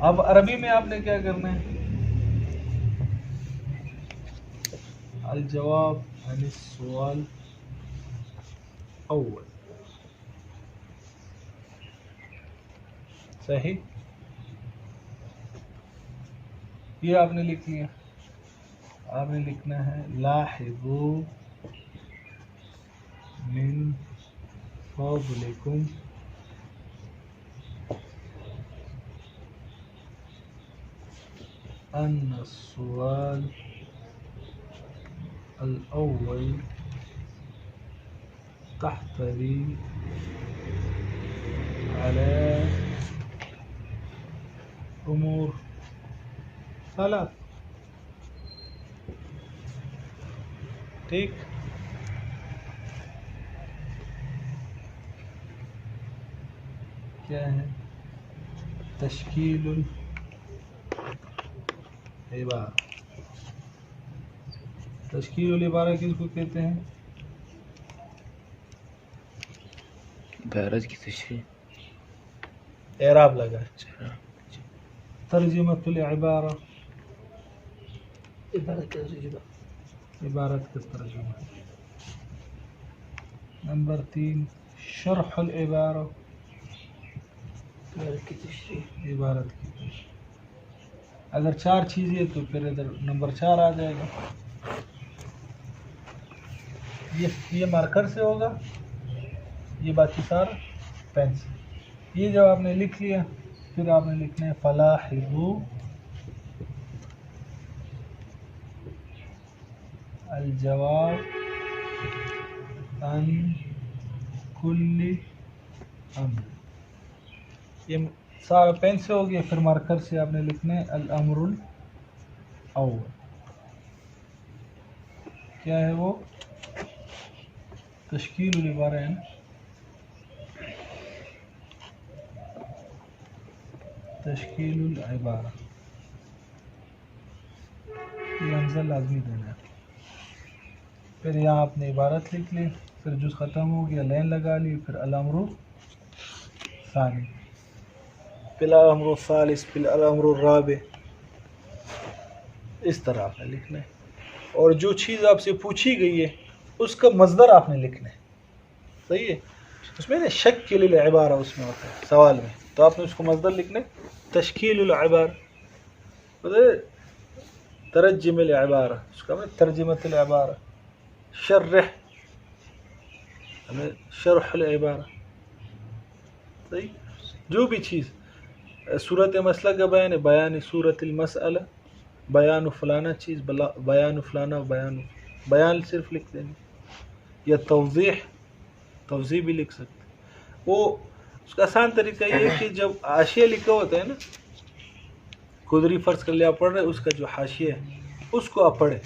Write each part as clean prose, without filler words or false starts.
اب عربی میں آپ نے کیا کرنا ہے؟ الجواب عن السؤال اول. صحیح. یہ آپ نے لکھ لیا. آپ نے لکھنا ہے لاحظوا من فضلکم ان السؤال الاول تحتوي على امور ثلاث. ٹھیک. کیا ہے؟ تشکیل العبارہ. تشکیل العبارہ کس کو کہتے ہیں؟ عبارت کی تشریح. اعراب لگا. ترجمۃ العبارہ. عبارت کا ترجمہ. نمبر 3 شرح العبارہ. عبارت کی تشریح. اگر 4 چیزیں تو پھر ادھر نمبر 4 آ جائے گا. یہ مارکر سے ہوگا، یہ باقی سارا پین سے. یہ جب آپ نے لکھ لیا پھر آپ نے لکھنا ہے فلاحظوا الجواب عن کل امر. یہ سارا پین سے ہو گیا. پھر مارکر سے آپ نے لکھنا ہے الامر الاول. کیا ہے وہ؟ تشکیل العبارہ ہے نا. تشکیل العبارہ. یہ حمزہ لازمی دینا ہے. پھر یہاں آپ نے عبارت لکھ لی. پھر جز ختم ہو گیا لین لگا لی. پھر الامر ثانی، پھر الامر الثالث، پھر الامر الرابع. اس طرح آپ نے لکھنا ہے. اور جو چیز آپ سے پوچھی گئی ہے اس کا مصدر آپ نے لکھنا ہے. صحیح ہے. اس میں نا شکل العبارہ اس میں ہوتا ہے سوال میں، تو آپ نے اس کو مصدر لکھنا ہے. تشکیل العبارہ ترجم العبارہ، اس کا مطلب ترجمۃ العبارہ. شرح العبارہ. صحیح. جو بھی چیز صورت مسئلہ کا بیان ہے، بیان صورت المسئلہ، بیان فلانا چیز، بیان فلانا، بیان صرف لکھ دیں گے. یا توضیح بھی لکھ سکتے. وہ اس کا آسان طریقہ یہ ہے کہ جب حاشیہ لکھا ہوتا ہے نا، خدری فرض کر لیا پڑھ رہے، اس کا جو حاشیہ ہے اس کو آپ پڑھیں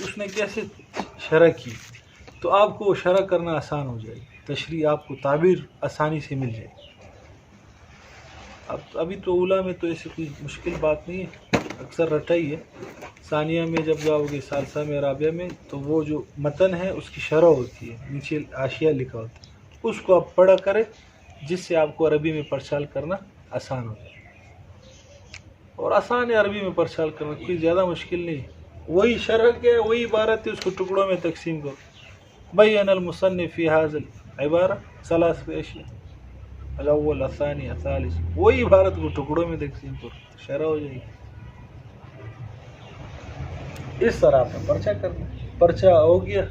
اس نے کیسے شرح کی، تو آپ کو شرح کرنا آسان ہو جائے گی. تشریح آپ کو تعبیر آسانی سے مل جائے گی. ابھی تو اولا میں تو ایسی کوئی مشکل بات نہیں ہے، اکثر رٹا ہی ہے. ثانیہ میں جب جاؤ گے، ثالثہ میں، رابعہ میں، تو وہ جو متن ہے اس کی شرح ہوتی ہے، نیچے حاشیہ لکھا ہوتا ہے، اس کو آپ پڑھا کریں جس سے آپ کو عربی میں پرچال کرنا آسان ہو جائے. اور آسان ہے عربی میں پرچال کرنا، کوئی زیادہ مشکل نہیں ہے. وہی شرح کے وہی عبارت ہے، اس کو ٹکڑوں میں تقسیم کرو. بین المصنف فی ھذا العبارہ ثلاث اشیاء، الاول الثانی الثالث. وہی عبارت کو ٹکڑوں میں تقسیم کرو، شرح ہو جائے گی. اس طرح آپ نے پرچہ کرنا. پرچہ ہو گیا.